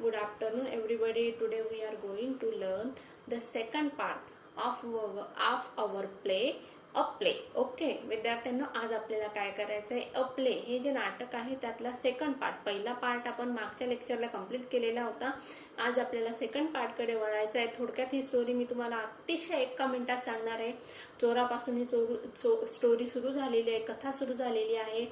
Good afternoon, everybody. Today we are going to learn the second part of our play, a play. Okay विद्यार्थ्यांनो, आज आपल्याला काय करायचं आहे, अ प्ले हे जे नाटक आहे त्यातला सेकंड पार्ट. पहिला पार्ट आपण मागच्या लेक्चरला कंप्लीट केलेला होता. आज आपल्याला सेकंड पार्टकडे वळायचं आहे. थोडक्यात ही स्टोरी मी तुम्हाला अतिशय 1 मिनिटात सांगणार आहे. चोरापासून ही स्टोरी सुरू झालेली आहे, कथा सुरू झालेली आहे.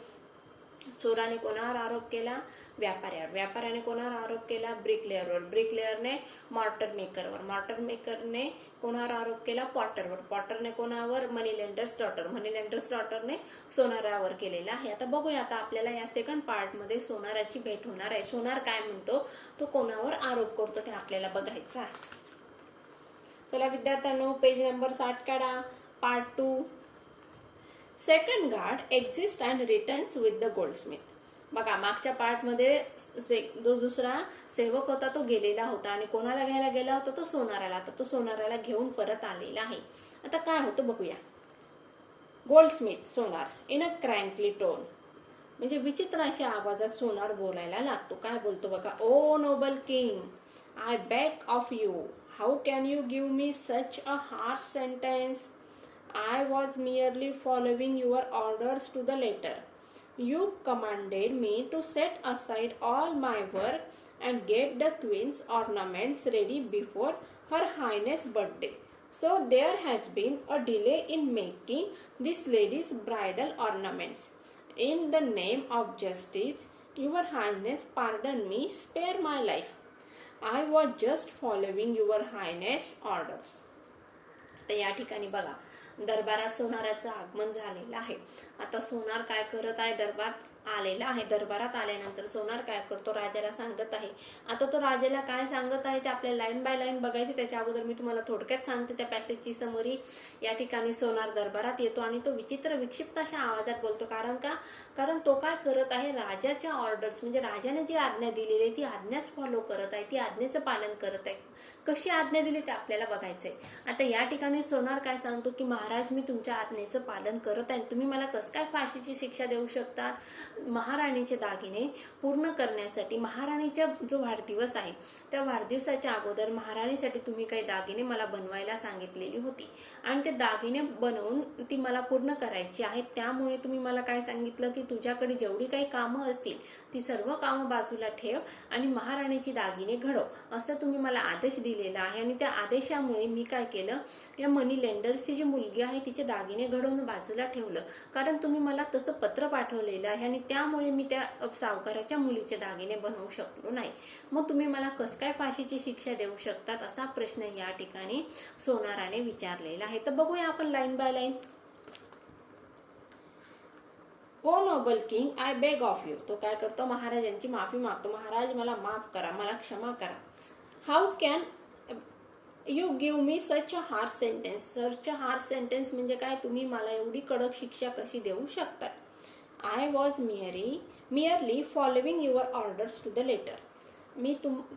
चोराने कोणावर आरोप केला? व्यापाऱ्यावर. व्यापाऱ्याने कोणावर आरोप केला? ब्रिकलेअरवर. ब्रिकलेअरने मॉर्टर मेकरवर. मॉर्टर मेकरने कोणावर आरोप केला? पॉटरवर. पॉटरने कोणावर? मनी लेंडर्स डॉटर. मनी लेंडर्स डॉटरने सोनारावर केलेला आहे. आता बघूया, आता आपल्याला या सेकंड पार्ट मध्ये सोनाराची भेट होणार आहे. सोनार काय म्हणतो, तो कोणावर आरोप करतो ते आपल्याला बघायचं आहे. चला विद्यार्थ्यांनो, पेज नंबर 60 काढा. Part 2. Second guard exist and returns with the Goldsmith. बघा, मागच्या पार्ट मध्ये जो दुसरा सेवक होता तो गेलेला होता आणि कोणाला घ्यायला गेला होता? तो सोनाराला. तर तो सोनाराला घेऊन परत आलेला आहे. आता काय होतं बघूया. गोल्डस्मिथ, सोनार, इन अ क्रँकली टोन, म्हणजे विचित्र अशा आवाजात सोनार बोलायला लागतो. काय बोलतो बघा. Oh noble king, I beg of you, how can you give me such a harsh sentence? I was merely following your orders to the letter. You commanded me to set aside all my work and get the queen's ornaments ready before Her Highness' birthday. So there has been a delay in making this lady's bridal ornaments. In the name of justice, Your Highness, pardon me, spare my life. I was just following Your Highness' orders. तर या ठिकाणी बघा, दरबारात सोनाराचं आगमन झालेलं आहे. आता सोनार काय करत आहे? दरबारात आलेला आहे. दरबारात आल्यानंतर सोनार काय करतो? राजाला सांगत आहे. आता तो राजाला काय सांगत आहे ते आपल्याला लाईन बाय लाईन बघायचे. त्याच्या अगोदर मी तुम्हाला थोडक्यात सांगते त्या पॅसेजची समरी. या ठिकाणी सोनार दरबारात येतो आणि तो विचित्र विक्षिप्त अशा आवाजात बोलतो. कारण तो काय करत आहे? राजाच्या ऑर्डर्स, म्हणजे राजाने जी आज्ञा दिलेली आहे ती आज्ञाच फॉलो करत आहे, ती आज्ञेचं पालन करत आहे. कशी आज्ञा दिली ते आपल्याला बघायचंय. आता या ठिकाणी सोनार काय सांगतो की महाराज, मी तुमच्या आज्ञेचं पालन करत आहे. तुम्ही मला कसं काय फाशीची शिक्षा देऊ शकता? महाराणीचे दागिने पूर्ण करण्यासाठी, महाराणीचा जो वाढदिवस आहे त्या वाढदिवसाच्या अगोदर महाराणीसाठी तुम्ही काही दागिने मला बनवायला सांगितलेली होती आणि ते दागिने बनवून ती मला पूर्ण करायची आहेत. त्यामुळे तुम्ही मला काय सांगितलं की तुझ्याकडे जेवढी काही कामं असतील ती सर्व कामं बाजूला ठेव आणि महाराणीची दागिने घडव, असं तुम्ही मला आदेश दिलेला आहे. आणि त्या आदेशामुळे मी काय केलं, या मनी लेंडर्सची जी मुलगी आहे तिचे दागिने घडवून बाजूला ठेवलं, कारण तुम्ही मला तसं पत्र पाठवलेलं आहे आणि त्यामुळे मी त्या सावकाराच्या मुलीचे दागिने बनवू शकलो नाही. मग तुम्ही मला कसं काय फाशीची शिक्षा देऊ शकतात, असा प्रश्न या ठिकाणी सोनाराने विचारलेला आहे. तर बघूया आपण line by line. O noble king, I beg of you. तो काय करतो? महाराजांची माफी मागतो. महाराज, मला माफ करा, मला क्षमा करा. How can you give me such a harsh sentence. Such a harsh sentence म्हणजे काय? तुम्ही मला एवढी कडक शिक्षा कशी देऊ शकतात? I was merely following your orders to the letter.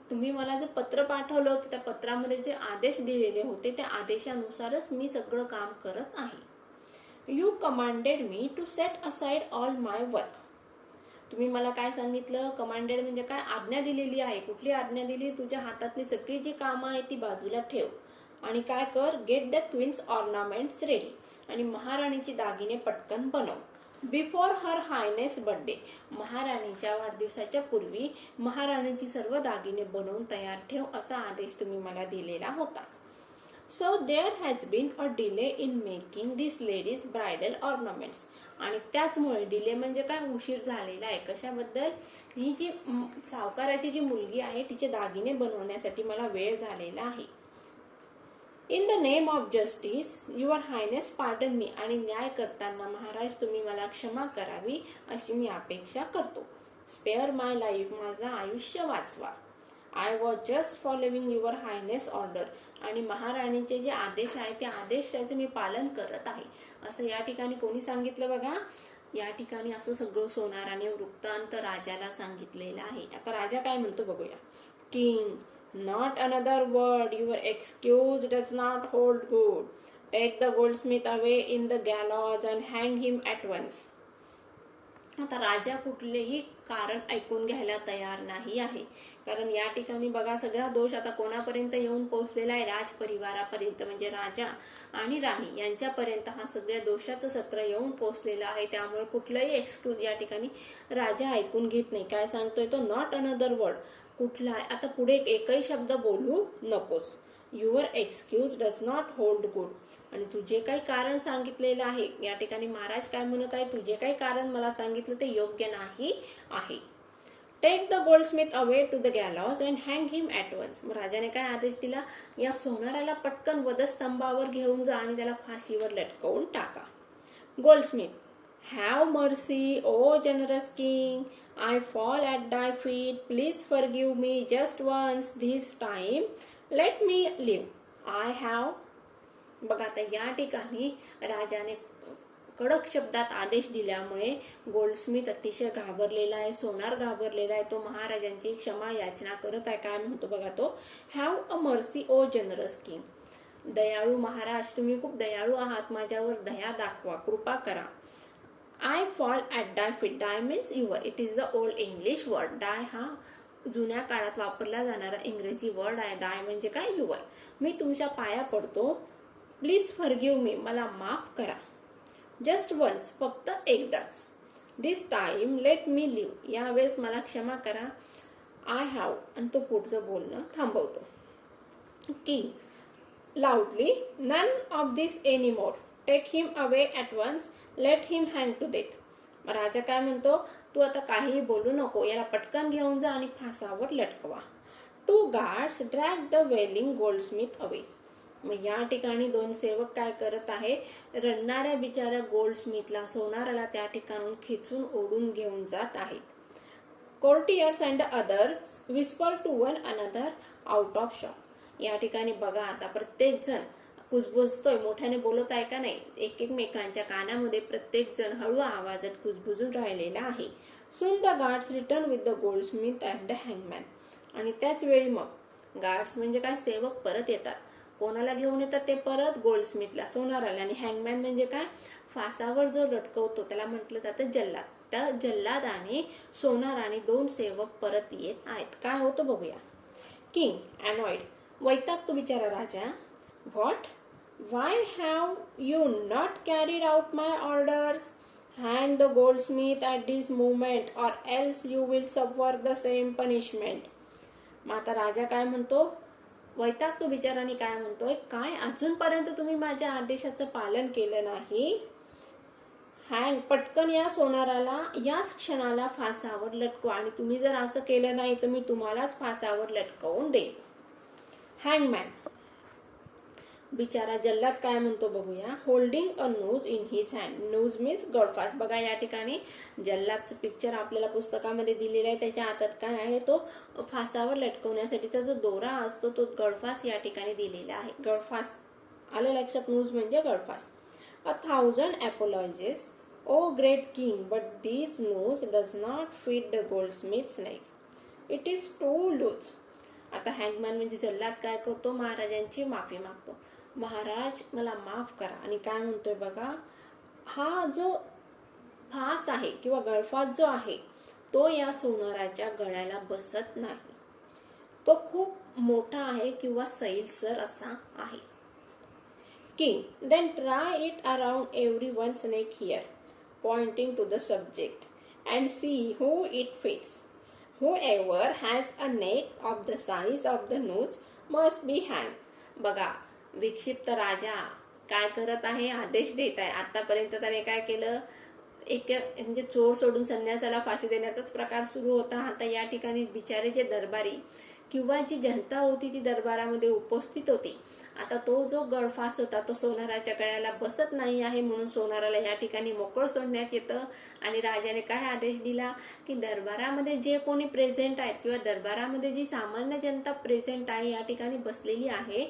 तुम्ही मला जे पत्र पाठवलं होतं त्या पत्रामध्ये जे आदेश दिलेले होते त्या आदेशानुसारच मी सगळं काम करत आहे. You commanded me to set aside all my work. तुम्ही मला काय सांगितलं? कमांडेड म्हणजे काय? आज्ञा दिलेली आहे. कुठली आज्ञा दिली? तुझ्या हातातली सगळी जी कामं आहेत ती बाजूला ठेव आणि काय कर? Get the queen's ornaments ready, आणि महाराणीची दागिने पटकन बनव. बिफोर हर हायनेस बर्थडे, महाराणीच्या वाढदिवसाच्या पूर्वी महाराणीची सर्व दागिने बनवून तयार ठेव, असा आदेश तुम्ही मला दिलेला होता. So there has been a delay in making this ladies bridal ornaments. आणि त्याचमुळे डिले म्हणजे काय? उशीर झालेला आहे. कशाबद्दल? ही जी सावकाराची जी मुलगी आहे तिचे दागिने बनवण्यासाठी मला वेळ झालेला आहे. In the name of justice, your Highness, pardon me. आणि न्याय करताना महाराज तुम्ही मला क्षमा करावी अशी मी अपेक्षा करतो. स्पेअर माय लाईफ, माझं आयुष्य वाचवा. I was just following your Highness order. आणि महाराणीचे जे आदेश आहे त्या आदेशाचे मी पालन करत आहे, असं या ठिकाणी कोणी सांगितलं बघा. या ठिकाणी असं सगळं सोनाराने वृत्तांत राजाला सांगितलेलं आहे. आता राजा काय म्हणतो बघूया. King, not another word, your excuse does not hold good. Take the goldsmith away in the gallows and hang him at once. आता राजा कुठलेही कारण ऐकून घ्यायला तयार नाही आहे, कारण या ठिकाणी बघा सगळा दोष आता कोणापर्यंत येऊन पोहोचलेला आहे, राज परिवारापर्यंत, म्हणजे राजा आणि राणी यांच्यापर्यंत हा सगळ्या दोषाचं सत्र येऊन पोहोचलेलं आहे. त्यामुळे कुठलाही एक्सक्यूज या ठिकाणी राजा ऐकून घेत नाही. काय सांगतोय तो, नॉट अनदर वर्ड, कुठला आता पुढे एकही शब्द बोलू नकोस. Your excuse does not hold good, आणि तुझे काही कारण सांगितलेलं आहे, या ठिकाणी महाराज काय म्हणत आहे, तुझे काही कारण मला सांगितलं ते योग्य नाही आहे. Take the goldsmith away to the gallows and hang him at once. मग राजाने काय आदेश दिला, या सोनाराला पटकन वधस्तंभावर घेऊन जा आणि त्याला फाशीवर लटकवून टाका. Goldsmith, have mercy O generous king, I fall at thy feet, please forgive me just once, this time let me live, I have. बघा आता या ठिकाणी राजाने कडक शब्दात आदेश दिल्यामुळे गोल्डस्मिथ अतिशय घाबरलेला आहे, सोनार घाबरलेला आहे. तो महाराजांची क्षमा याचना करत आहे. काय म्हणतो बघा तो, have a mercy O generous king, दयाळू महाराज तुम्ही खूप दयाळू आहात, माझ्यावर दया दाखवा, कृपा करा. I fall at thy feet, thy means your, it is the old English word. Thy हा जुन्या काळात वापरला जाणारा इंग्रजी वर्ड आहे. डाय म्हणजे काय, युअर. मी तुमच्या पाया पडतो, प्लीज फॉरगिव्ह मी, मला माफ करा. जस्ट वन्स, फक्त एकदाच. दिस टाइम लेट मी लिव्ह, यावेळेस मला क्षमा करा. आय हॅव, आणि तो पुढचं बोलणं थांबवतो. King loudly, none of this any more, take him away at once, let him hang to death. राजा काय म्हणतो, तू आता काहीही बोलू नको, याला पटकन घेऊन जा आणि फासावर लटकवा. Two guards drag the wailing goldsmith away. मग या ठिकाणी दोन सेवक काय करत आहे, रडणाऱ्या बिचाऱ्या गोल्डस्मिथला, सोनाराला त्या ठिकाणून खिचून ओढून घेऊन जात आहेत. Courtiers and others whisper to one another out of shock. या ठिकाणी बघा आता प्रत्येक जण कुजबुजतोय, मोठ्याने बोलत आहे का नाही, एकमेकांच्या कानामध्ये प्रत्येक जण हळू आवाजात कुजबुजून राहिलेला आहे. Soon the guards return with the Goldsmith and the हँगमॅन. आणि त्याच वेळी मग गार्ड्स म्हणजे काय, सेवक परत येतात. कोणाला घेऊन येतात ते परत, गोल्डस्मिथला, सोनाराला. आणि हँगमॅन म्हणजे काय, फासावर जो लटकवतो त्याला म्हटलं जातं जल्लाद. त्या जल्लादाने सोनार आणि दोन सेवक परत येत आहेत. काय होतं बघूया. किंग अनॉइड, वैतागतो बिचारा राजा. What, why have you not carried out my orders, hang the goldsmith at this moment or else you will suffer the same punishment. मग आता राजा काय म्हणतो, वैतागतो बिचाराने काय म्हणतोय, काय अजूनपर्यंत तुम्ही माझ्या आदेशाचं पालन केलं नाही, हँग, पटकन या सोनाराला याच क्षणाला फासावर लटकवा, आणि तुम्ही जर असं केलं नाही तर मी तुम्हालाच फासावर लटकवून देईन. हँगमॅन, बिचारा जल्लाद काय म्हणतो बघूया. Holding a noose in his hand, noose means गळफास. बघा या ठिकाणी जल्लादचं पिक्चर आपल्याला पुस्तकामध्ये दिलेलं आहे, त्याच्या हातात काय आहे, तो फासावर लटकवण्यासाठीचा जो दोरा असतो तो गळफास या ठिकाणी दिलेला आहे. गळफास आलं लक्षात, नूज म्हणजे गळफास. अ 1000 apologies, O great king, but this noose does not fit the goldsmith's knife. It is too loose. आता हँगमॅन म्हणजे जल्लाद काय करतो, महाराजांची माफी मागतो. महाराज मला माफ करा. आणि काय म्हणतोय बघा, हा जो फास आहे किंवा गळफास जो आहे तो या सोनाराच्या गळ्याला बसत नाही, तो खूप मोठा आहे किंवा सैलसर असा आहे. King, then try it around everyone's neck here, pointing to the subject, and see who it fits. Whoever has a neck of the size of the nose must be hanged. बघा विक्षिप्त राजा काय करत आहे, आदेश देत आहे. आतापर्यंत त्याने काय केलं, एक म्हणजे चोर सोडून संन्यासाला फाशी देण्याचाच प्रकार सुरू होता. आता या ठिकाणी बिचारे जे दरबारी किंवा जी जनता होती ती दरबारामध्ये उपस्थित होती. आता तो जो गळफास होता तो सोनाराच्या गळ्याला बसत नाही आहे, म्हणून सोनाराला या ठिकाणी मोकळं सोडण्यात येतं. आणि राजाने काय आदेश दिला की दरबारामध्ये जे कोणी प्रेझेंट आहेत किंवा दरबारामध्ये जी सामान्य जनता प्रेझेंट आहे या ठिकाणी बसलेली आहे,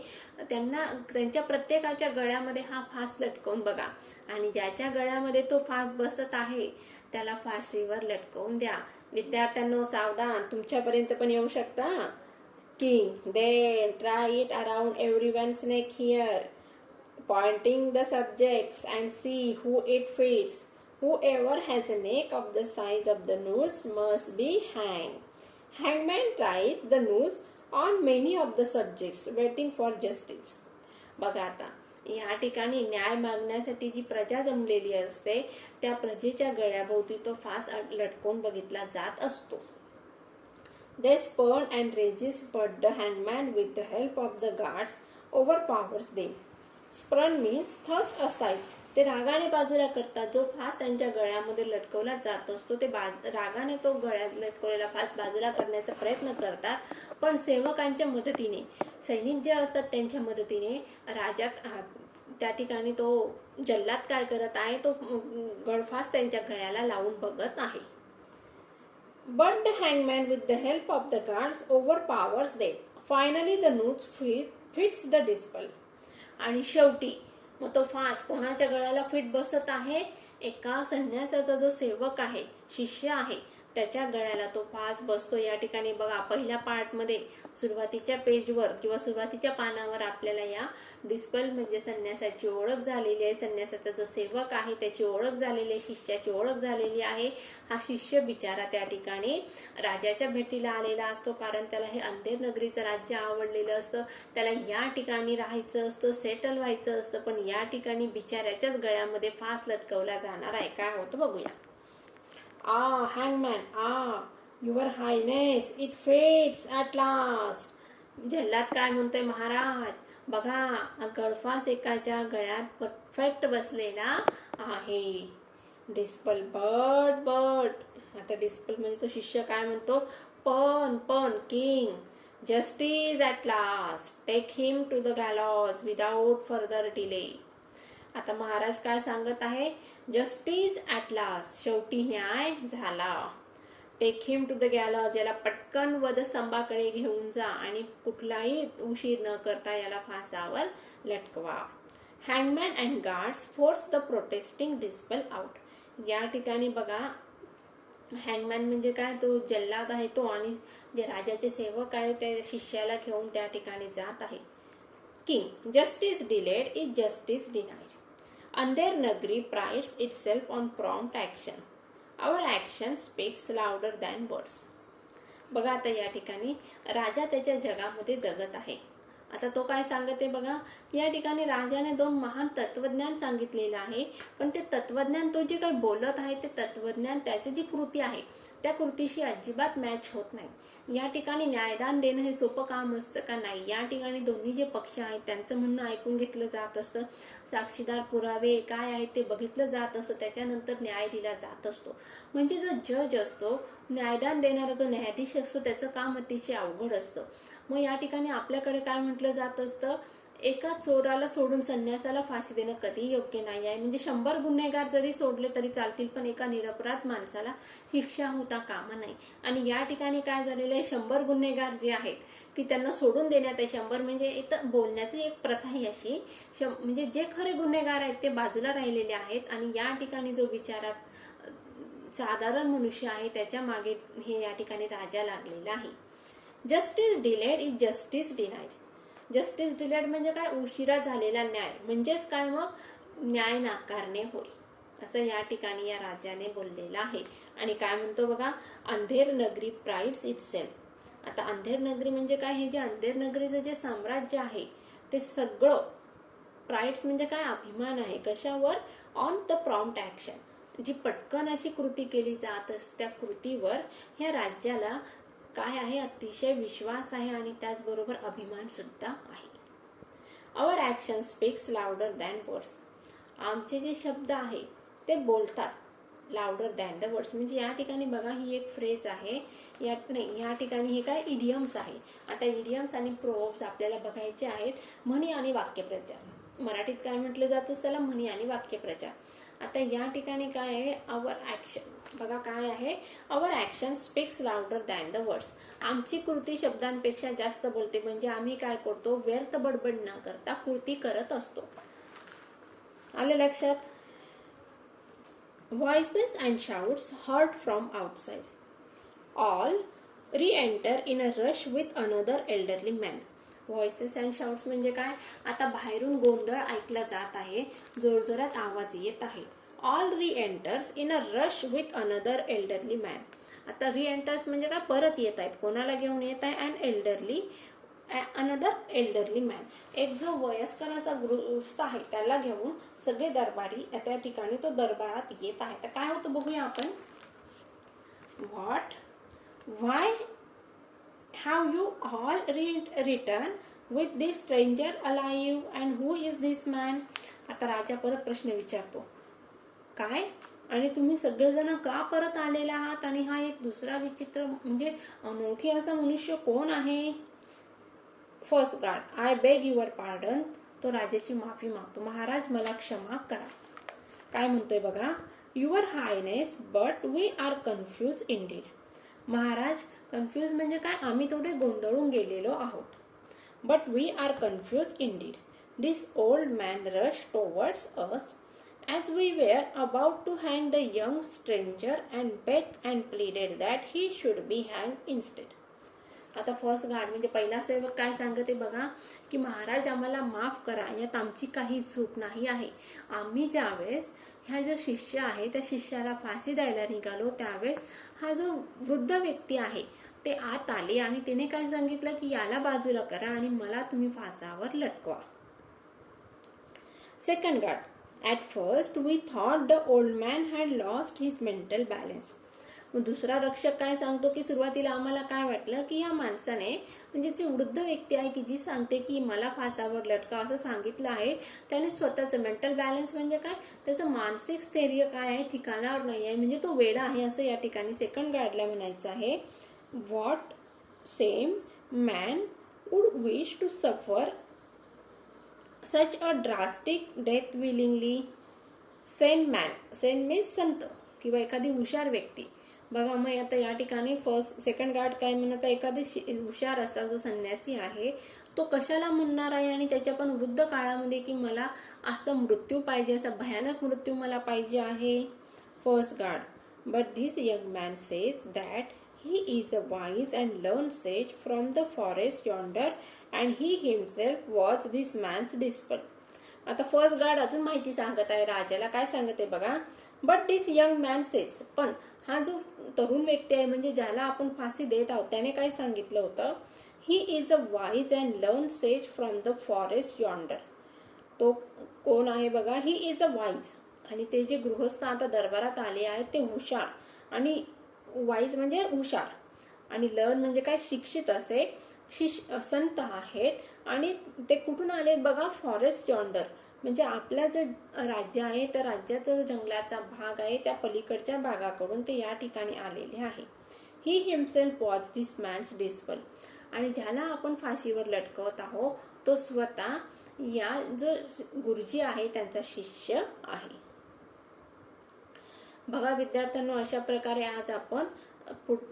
त्यांच्या प्रत्येकाच्या गळ्यामध्ये हा फास लटकवून बघा, आणि ज्याच्या गळ्यामध्ये तो फास बसत आहे त्याला फाशीवर लटकवून द्या. विद्यार्थ्यांनो सावधान, तुमच्यापर्यंत पण येऊ शकता. King, then try it around everyone's neck here, pointing the subjects, and see who it fits. Whoever has a neck of the size of the noose must be hanged. Hangman tries the noose on many of the subjects waiting for justice. बघा आता या ठिकाणी न्याय मागण्यासाठी जी प्रजा जमलेली असते त्या प्रजेच्या गळ्याभोवती तो फास लटकवून बघितला जात असतो. They spurn and resist, but the hangman, with the help of the guards, overpowers them. Spurn means thrust aside. ते रागाने बाजूला करतात. जो फास त्यांच्या गळ्यामध्ये लटकवला जात असतो ते रागाने तो गळ्यात लटकवलेला फास बाजूला करण्याचा प्रयत्न करतात. पण सेवकांच्या मदतीने, सैनिक जे असतात त्यांच्या मदतीने राजा त्या ठिकाणी तो जल्लाद काय करत आहे, तो गळफास त्यांच्या गळ्याला लावून बघत आहे. But the hangman, with the help of the guards, overpowers them. Finally, the noose fits the disciple. आणि शेवटी मग तो फास कोणाच्या गळ्याला फिट बसत आहे? एका संन्यासाचा जो सेवक आहे, शिष्य आहे, त्याच्या गळ्याला तो फास बसतो. या ठिकाणी बघा पहिल्या पार्टमध्ये सुरुवातीच्या पेजवर किंवा सुरुवातीच्या पानावर आपल्याला या डिस्पल म्हणजे संन्यासाची ओळख झालेली आहे. संन्यासाचा जो सेवक आहे त्याची ओळख झालेली आहे, शिष्याची ओळख झालेली आहे. हा शिष्य बिचारा त्या ठिकाणी राजाच्या भेटीला आलेला असतो, कारण त्याला हे अंधेर नगरीचं राज्य आवडलेलं असतं. त्याला या ठिकाणी राहायचं असतं, सेटल व्हायचं असतं. पण या ठिकाणी बिचाऱ्याच्याच गळ्यामध्ये फास लटकवला जाणार आहे. काय होतं बघूया. Hangman, your highness, it fits at last. जल्लाद काय म्हणतोय? महाराज बघा गळफास एकाच्या गळ्यात परफेक्ट बसलेला आहे. डिस्पल बट आता डिस्पल म्हणजे तो शिष्य काय म्हणतो? पण king, justice at last, take him to the gallows without further delay. आता महाराज काय सांगत आहे? जस्टिस ॲट लास्ट, शेवटी न्याय झाला. टेक हिम टू द गॅलॉज, याला पटकन वधस्तंभाकडे घेऊन जा आणि कुठलाही उशीर न करता याला फासावर लटकवा. Hangman and guards force the protesting disciple out. या ठिकाणी बघा हँगमॅन म्हणजे काय? तो जल्लाद आहे तो, आणि जे राजाचे सेवक आहे त्या शिष्याला घेऊन त्या ठिकाणी जात आहे. King, justice delayed is justice denied. Andher Nagari prides itself on prompt action. Our action speaks louder than words. बघा आता या ठिकाणी राजा त्याच्या जगामध्ये जगत आहे. आता तो काय सांगत आहे बघा. या ठिकाणी राजाने 2 महान तत्वज्ञान सांगितलेलं आहे, पण ते तत्वज्ञान तो जे काही बोलत आहे ते तत्वज्ञान त्याची जी कृती आहे त्या कृतीशी अजिबात मॅच होत नाही. या ठिकाणी न्यायदान देणं हे सोपं काम असतं का? नाही. या ठिकाणी दोन्ही जे पक्ष आहेत त्यांचं म्हणणं ऐकून घेतलं जात असतं. साक्षीदार पुरावे काय आहेत ते बघितलं जात असतं. त्याच्यानंतर न्याय दिला जात असतो. म्हणजे जो जज असतो, न्यायदान देणारा जो न्यायाधीश असतो, त्याचं काम अतिशय अवघड असतं. मग या ठिकाणी आपल्याकडे काय म्हटलं जात असतं? एका चोराला सोडून संन्यासाला फाशी देणं कधी योग्य नाही आहे. म्हणजे 100 गुन्हेगार जरी सोडले तरी चालतील, पण एका निरपराध माणसाला शिक्षा होता कामा नाही. आणि या ठिकाणी काय झालेलं आहे? 100 गुन्हेगार जे आहेत की त्यांना सोडून देण्यात आहे. 100 म्हणजे इथं बोलण्याची एक प्रथा ही अशी, म्हणजे जे खरे गुन्हेगार आहेत ते बाजूला राहिलेले आहेत आणि या ठिकाणी जो विचारात साधारण मनुष्य आहे त्याच्या मागे हे या ठिकाणी राजा लागलेला आहे. Justice delayed is justice denied. Justice delayed म्हणजे काय? उशिरा झालेला न्याय, म्हणजेच काय? मग न्याय नाकारणे होय, असं या ठिकाणी या राजाने बोललेलं आहे. आणि काय म्हणतो बघा, अंधेर नगरी प्राइड्स इटसेल्फ. आता अंधेर नगरी म्हणजे काय? हे जे अंधेर नगरीचं जे साम्राज्य आहे ते सगळं, प्राइड्स म्हणजे काय? अभिमान आहे. कशावर? ऑन द प्रॉम्प्ट ऍक्शन, जी पटकन अशी कृती केली जात असते त्या कृतीवर ह्या राज्याला काय आहे? अतिशय विश्वास आहे आणि त्याचबरोबर अभिमान सुद्धा आहे. Our action speaks louder than words. आमचे जे शब्द आहेत ते बोलतात लाउडर दॅन द वर्ड्स. म्हणजे या ठिकाणी बघा ही एक फ्रेज आहे. या ठिकाणी हे काय? इडियम्स आहे. आता इडियम्स आणि प्रोव्हर्ब्स आपल्याला बघायचे आहेत. म्हणी आणि वाक्यप्रचार. मराठीत काय म्हटलं जातं त्याला? म्हणी आणि वाक्यप्रचार. आता या ठिकाणी काय आहे? Our action. बघा काय आहे? Our action speaks louder than the words. आमची कृती शब्दांपेक्षा जास्त बोलते. म्हणजे आम्ही काय करतो? व्यर्थ बडबड न करता कृती करत असतो. आलं लक्षात? Voices and shouts heard from outside. All re-enter in a rush with another elderly man. Voices and shouts म्हणजे काय? आता बाहेरून गोंधळ ऐकला जात आहे, जोरजोरात आवाज येत आहे. All re-enters in a rush with another elderly man. आता री-एंटर्स म्हणजे काय, परत येत आहेत. कोणाला घेऊन येत आहे, अनदर एल्डरली मॅन. एक जो वयस्कर असा गृहस्थ आहे त्याला घेऊन सगळे दरबारी त्या ठिकाणी तो दरबारात येत आहे. तर काय होतं बघूया आपण. Why have you all returned with this stranger alive, and who is this man? आता राजा परत प्रश्न विचारतो, काय आणि तुम्ही सगळेजण का परत आलेले आहात, आणि हा एक दुसरा विचित्र म्हणजे अनोळखी असा मनुष्य कोण आहे. First guard, I beg your pardon. तो राजाची माफी मागतो, महाराज मला क्षमा करा. काय म्हणतोय बघा, your highness but we are confuse indeed. महाराज, कन्फ्यूज म्हणजे काय, आम्ही थोडे गोंधळून गेलेलो आहोत. But we are confuse indeed. This old man rush towards us as we were about to hang the young stranger and begged and pleaded that he should be hanged instead. आता first guard म्हणजे पहिला सेवक काय सांगते बघा, की महाराज आम्हाला माफ करा, यात आमची काही चूक नाही आहे. आम्ही ज्यावेळेस ह्या जो शिष्य आहे त्या शिष्याला फाशी द्यायला निघालो त्यावेळेस हा जो वृद्ध व्यक्ती आहे ते आत आले आणि तिने काय सांगितलं की याला बाजूला करा आणि मला तुम्ही फासावर लटकवा. Second guard, at first we thought the old man had lost his mental balance. मग दुसरा रक्षक काय सांगतो की सुरुवातीला आम्हाला काय वाटलं की या माणसाने म्हणजे जी वृद्ध व्यक्ती आहे की जी सांगते की मला फासावर लटका असं सांगितलं आहे त्याने स्वतःचं मेंटल बॅलन्स म्हणजे काय, त्याचं मानसिक स्थैर्य काय आहे ठिकाणावर नाही आहे, म्हणजे तो वेडा आहे असं या ठिकाणी सेकंड गार्डला म्हणायचं आहे. What sane man would wish to suffer such a drastic death willingly. Sane man, sane means संत किंवा एखादी हुशार व्यक्ती. बघा मग आता या ठिकाणी सेकंड गार्ड काय म्हणत आहे, एखादी हुशार असा जो संन्यासी आहे तो कशाला म्हणणार आहे आणि त्याच्या पण वृद्ध काळामध्ये की मला असं मृत्यू पाहिजे, असा भयानक मृत्यू मला पाहिजे आहे. First guard, but this young man says that he is a wise and learned sage from the forest yonder and he himself was this man's disciple. आता फर्स्ट गार्ड अजून माहिती सांगत आहे राजाला. काय सांगत आहे बघा, but this young man says, पण हा जो तरुण व्यक्ती आहे म्हणजे ज्याला आपण फाशी देत आहोत त्याने काय सांगितलं होतं, he is a wise and learn says from the forest yonder. तो कोण आहे बघा, ही इज अ वाईज, आणि ते जे गृहस्थ आता दरबारात आले आहेत ते हुशार, आणि वाईज म्हणजे हुशार, आणि लर्न म्हणजे काय शिक्षित असे संत आहेत, आणि ते कुठून आले बघा, फॉरेस्ट यॉन्डर म्हणजे आपला जो राज्य आहे त्या राज्याचा जो जंगलाचा भाग आहे त्या पलीकडच्या भागाकडून ते या ठिकाणी आलेले आहे. He himself was this man's disciple, आणि ज्याला आपण फाशीवर लटकवत आहोत तो स्वतः या जो गुरुजी आहे त्यांचा शिष्य आहे. बघा विद्यार्थ्यांनो, अशा प्रकारे आज आपण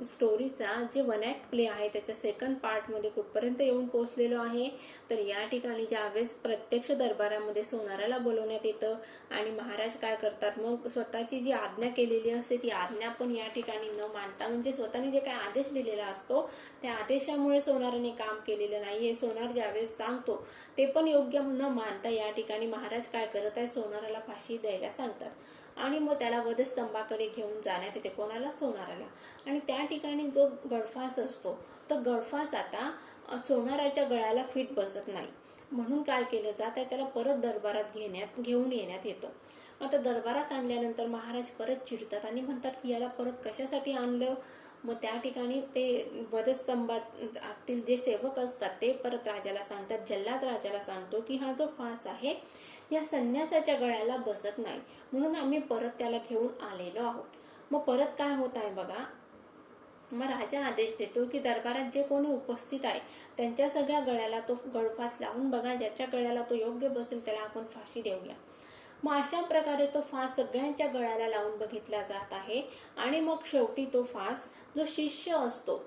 स्टोरीचा जे वन ॲक्ट प्ले आहे त्याच्या सेकंड पार्टमध्ये कुठपर्यंत येऊन पोहोचलेलो आहे. तर या ठिकाणी ज्यावेळेस प्रत्यक्ष दरबारामध्ये सोनाराला बोलवण्यात येतं आणि महाराज काय करतात, मग स्वतःची जी आज्ञा केलेली असते ती आज्ञा पण या ठिकाणी न मानता, म्हणजे स्वतःने जे काही आदेश दिलेला असतो त्या आदेशामुळे सोनाराने काम केलेलं नाही हे सोनार ज्यावेळेस सांगतो ते पण योग्य न मानता या ठिकाणी महाराज काय करत आहे, सोनाराला फाशी द्यायला सांगतात आणि मग त्याला वधस्तंभाकडे घेऊन जाण्यात येते. कोणाला, सोनाराला. आणि त्या ठिकाणी जो गळफास असतो तर गळफास आता सोनाराच्या गळ्याला फिट बसत नाही, म्हणून काय केलं जात आहे, त्याला परत दरबारात घेऊन येण्यात येतं. आता दरबारात आणल्यानंतर महाराज परत चिडतात आणि म्हणतात की याला परत कशासाठी आणलं. मग त्या ठिकाणी ते वधस्तंभातील जे सेवक असतात ते परत राजाला सांगतात, जल्लाद राजाला सांगतो की हा जो फास आहे या संन्यासाच्या गळ्याला बसत नाही, म्हणून आम्ही परत त्याला घेऊन आलेलो आहोत. मग परत काय होत आहे बघा, मग राजा आदेश देतो की दरबारात जे कोणी उपस्थित आहे त्यांच्या सगळ्या गळ्याला तो गळफास लावून बघा, ज्याच्या गळ्याला तो योग्य बसेल त्याला आपण फाशी देऊया. मग अशा प्रकारे तो फास सगळ्यांच्या गळ्याला लावून बघितला जात आहे. आणि मग शेवटी तो फास जो शिष्य असतो,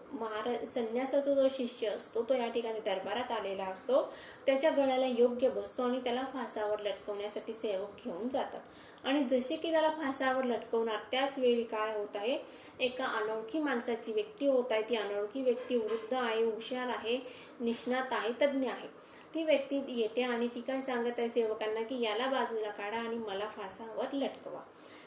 संन्यासाचा जो शिष्य असतो तो या ठिकाणी दरबारात आलेला असतो, त्याच्या गळ्याला योग्य बसतो आणि त्याला फासावर लटकवण्यासाठी सेवक घेऊन जातात. आणि जसे की त्याला फासावर लटकवणार त्याच वेळी काय होत आहे, एका अनोळखी माणसाची व्यक्ती होत आहे. ती अनोळखी व्यक्ती वृद्ध आहे, हुशार आहे, निष्णात आहे, तज्ज्ञ आहे. ती व्यक्ती येते आणि ती काय सांगत आहे सेवकांना की याला बाजूला काढा आणि मला फासावर लटकवा.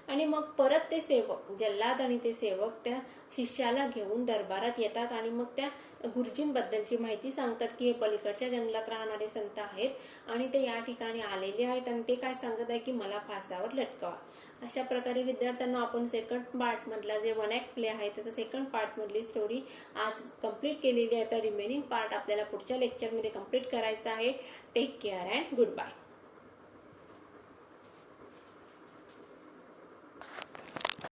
आणि मग परत ते सेवक जल्लाद आणि ते सेवक त्या शिष्याला घेऊन दरबारात येतात आणि मग त्या गुरुजींबद्दलची माहिती सांगतात की हे पलीकडच्या जंगलात राहणारे संत आहेत आणि ते या ठिकाणी आलेले आहेत आणि ते काय सांगत आहे की मला फासावर लटकवा. अशा प्रकारे विद्यार्थ्यांना आपण सेकंड पार्ट मधला जे वन ऍक्ट प्ले आहे त्याचा सेकंड पार्ट मधली स्टोरी आज कंप्लीट केलेली आहे. तर रिमेनिंग पार्ट आपल्याला पुढच्या लेक्चरमध्ये कंप्लीट करायचा आहे. Take care and good bye.